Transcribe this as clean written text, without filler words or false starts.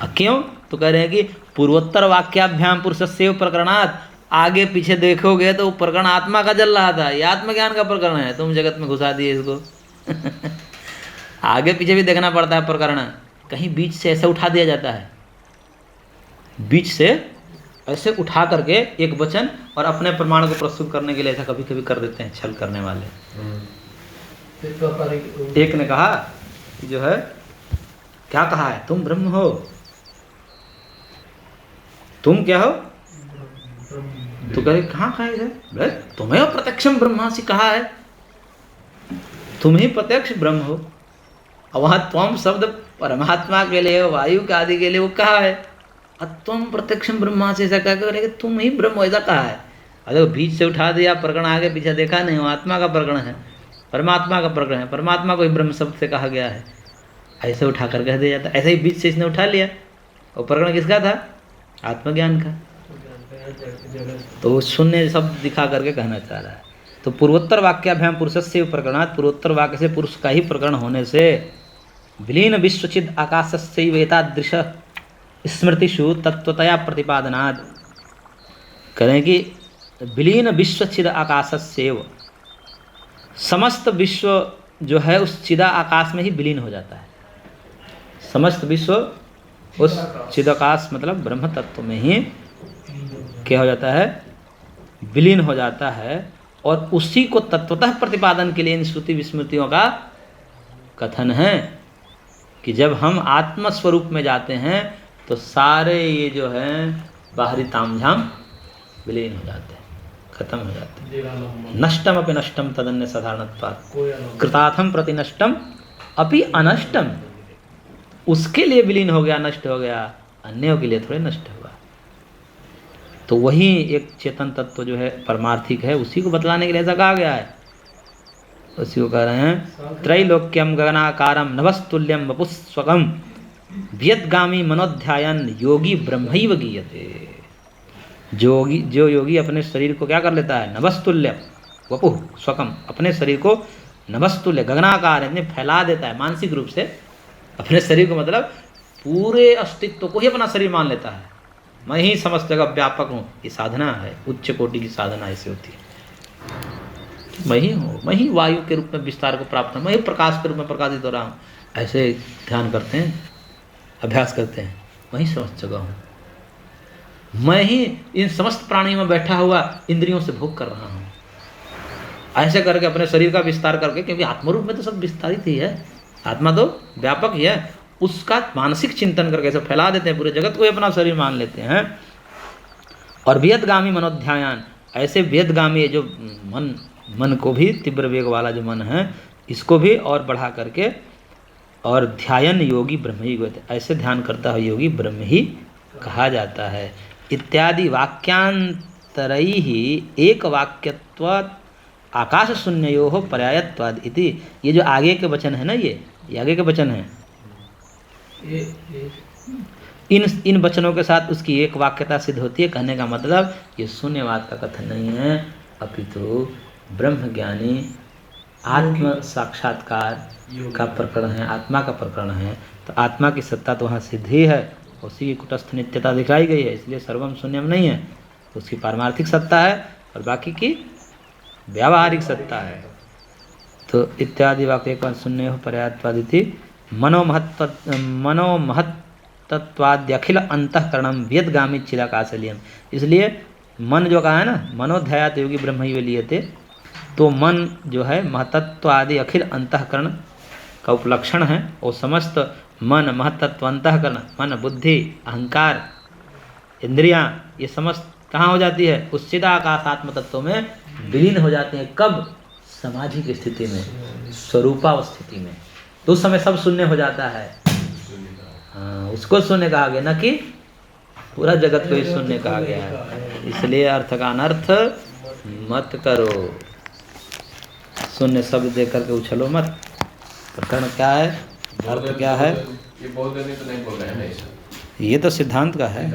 क्यों? तो कह रहे हैं कि पूर्वोत्तर वाक्याभ्याम पुरुषस्यैव प्रकरणात्, आगे पीछे देखोगे तो प्रकरण आत्मा का चल रहा था, ये आत्मज्ञान का प्रकरण है, तुम जगत में घुसा दिए इसको। आगे पीछे भी देखना पड़ता है प्रकरण, कहीं बीच से ऐसे उठा दिया जाता है, बीच से ऐसे उठा करके एक वचन और अपने प्रमाण को प्रस्तुत करने के लिए ऐसा कभी कभी कर देते हैं छल करने वाले। एक ने कहा कि जो है, क्या कहा है, तुम ब्रह्म हो, तुम क्या हो? तो कहे कहाँ कहा है? तुम्हें प्रत्यक्षम ब्रह्मासि कहा है, तुम ही प्रत्यक्ष ब्रह्म हो। और वहां त्वम शब्द परमात्मा के लिए, वायु के आदि के लिए वो कहा है, और तुम प्रत्यक्षम ब्रह्मासि ऐसा कह कर तुम ही ब्रह्म ऐसा कहा है। अरे बीच से उठा दिया प्रकरण, आगे पीछे देखा नहीं, वो आत्मा का प्रकरण है, परमात्मा का प्रकरण है, परमात्मा को ही ब्रह्म शब्द से कहा गया है, ऐसे उठा कर कह दिया जाता। ऐसे ही बीच से इसने उठा लिया, और प्रकरण किसका था? आत्मज्ञान का। तो वो शून्य शब्द दिखा करके कहना चाह रहा है। तो पूर्वोत्तर वाक्याभ्याम पुरुषस्य प्रकरणात्, पूर्वोत्तर वाक्य से पुरुष का ही प्रकरण होने से विलीन विश्वचिद आकाशस्यैव एतादृश स्मृतिषु तत्वतया प्रतिपादनात्, करें कि विलीन विश्वचिद आकाशस्यैव, समस्त विश्व जो है उस चिदा आकाश में ही विलीन हो जाता है। समस्त विश्व उस चिदाकाश मतलब ब्रह्म तत्व में ही क्या हो जाता है? विलीन हो जाता है। और उसी को तत्वतः प्रतिपादन के लिए इन श्रुति विस्मृतियों का कथन है कि जब हम आत्म स्वरूप में जाते हैं तो सारे ये जो है बाहरी तामझाम विलीन हो जाते हैं, खत्म हो जाते हैं। नष्टम अपि नष्टम तदन्य साधारणत्वात्, कृतार्थम प्रति नष्टम अपि अनष्टम, उसके लिए विलीन हो गया, नष्ट हो गया, अन्यों के लिए थोड़े नष्ट हुआ। तो वही एक चेतन तत्व जो है परमार्थिक है, उसी को बतलाने के लिए ऐसा कहा गया है। उसी को कह रहे हैं त्रैलोक्यम गगनाकारम नभस्तुल्यम वपुस्वकम वियतगामी मनोध्यायन योगी ब्रह्मैव गीयते। जो योगी अपने शरीर को क्या कर लेता है? नभस्तुल्यम वपु स्वकम, अपने शरीर को नभस्तुल्य गगनाकार यानी फैला देता है मानसिक रूप से अपने शरीर को, मतलब पूरे अस्तित्व को ही अपना शरीर मान लेता है। मैं ही समस्त जगह व्यापक हूँ, ये साधना है, उच्च कोटि की साधना ऐसे होती है। मैं ही हूँ, मैं ही वायु के रूप में विस्तार को प्राप्त हूँ, मैं ही प्रकाश के रूप में प्रकाशित हो रहा हूँ, ऐसे ध्यान करते हैं, अभ्यास करते हैं। मैं ही समस्त जगह हूँ, मैं ही इन समस्त प्राणियों में बैठा हुआ इंद्रियों से भोग कर रहा हूँ, ऐसे करके अपने शरीर का विस्तार करके, क्योंकि आत्मरूप में तो सब विस्तारित ही है, आत्मा तो व्यापक ही है, उसका मानसिक चिंतन करके ऐसे फैला देते हैं, पूरे जगत को ही अपना शरीर मान लेते हैं। और वियतगामी मनोध्यायन, ऐसे वियतगामी जो मन को भी तीव्र वेग वाला जो मन है, इसको भी और बढ़ा करके, और ध्यान योगी ब्रह्म ही होते, ऐसे ध्यान करता है योगी ब्रह्म ही कहा जाता है। इत्यादि वाक्यांतरई ही एक वाक्यत्वात् आकाश शून्यो पर्यायत्वाद इति। ये जो आगे के वचन है ना, ये आगे के वचन है, इन वचनों के साथ उसकी एक वाक्यता सिद्ध होती है। कहने का मतलब ये शून्यवाद का कथन नहीं है, अपितु ब्रह्म ज्ञानी आत्म साक्षात्कार का प्रकरण है, आत्मा का प्रकरण है। तो आत्मा की सत्ता तो वहाँ सिद्ध ही है, उसी की कुटस्थ नित्यता दिखाई गई है, इसलिए सर्वम शून्यम नहीं है, तो उसकी पारमार्थिक सत्ता है और बाकी की व्यावहारिक सत्ता है। तो इत्यादि वाक्य एक बार शून्य पर्यायत्वादिति मनोमहत्तत्वाद्यखिल अंतःकरणम व्यदगामी चिदाकाशल्यम। इसलिए मन जो कहा है ना, मनोध्यायात योगी ब्रह्म ही लिए थे, तो मन जो है महतत्व आदि अखिल अंतःकरण का उपलक्षण है। और समस्त मन महतत्व अंतःकरण, मन बुद्धि अहंकार इंद्रियां, ये समस्त कहाँ हो जाती है? उस चिदाकाश आत्म तत्व में विलीन हो जाते हैं। कब? समाधि की स्थिति में, स्वरूपावस्थिति में, तो उस समय सब शून्य हो जाता है। हाँ, उसको शून्य कहा गया, न कि पूरा जगत को ही शून्य कहा गया है। इसलिए अर्थ का अनर्थ मत करो, शून्य शब्द देख करके उछलो मत। प्रकरण क्या है, अर्थ क्या है, ये बोल देने तो नहीं बोल रहे हैं ना, ये तो सिद्धांत का है।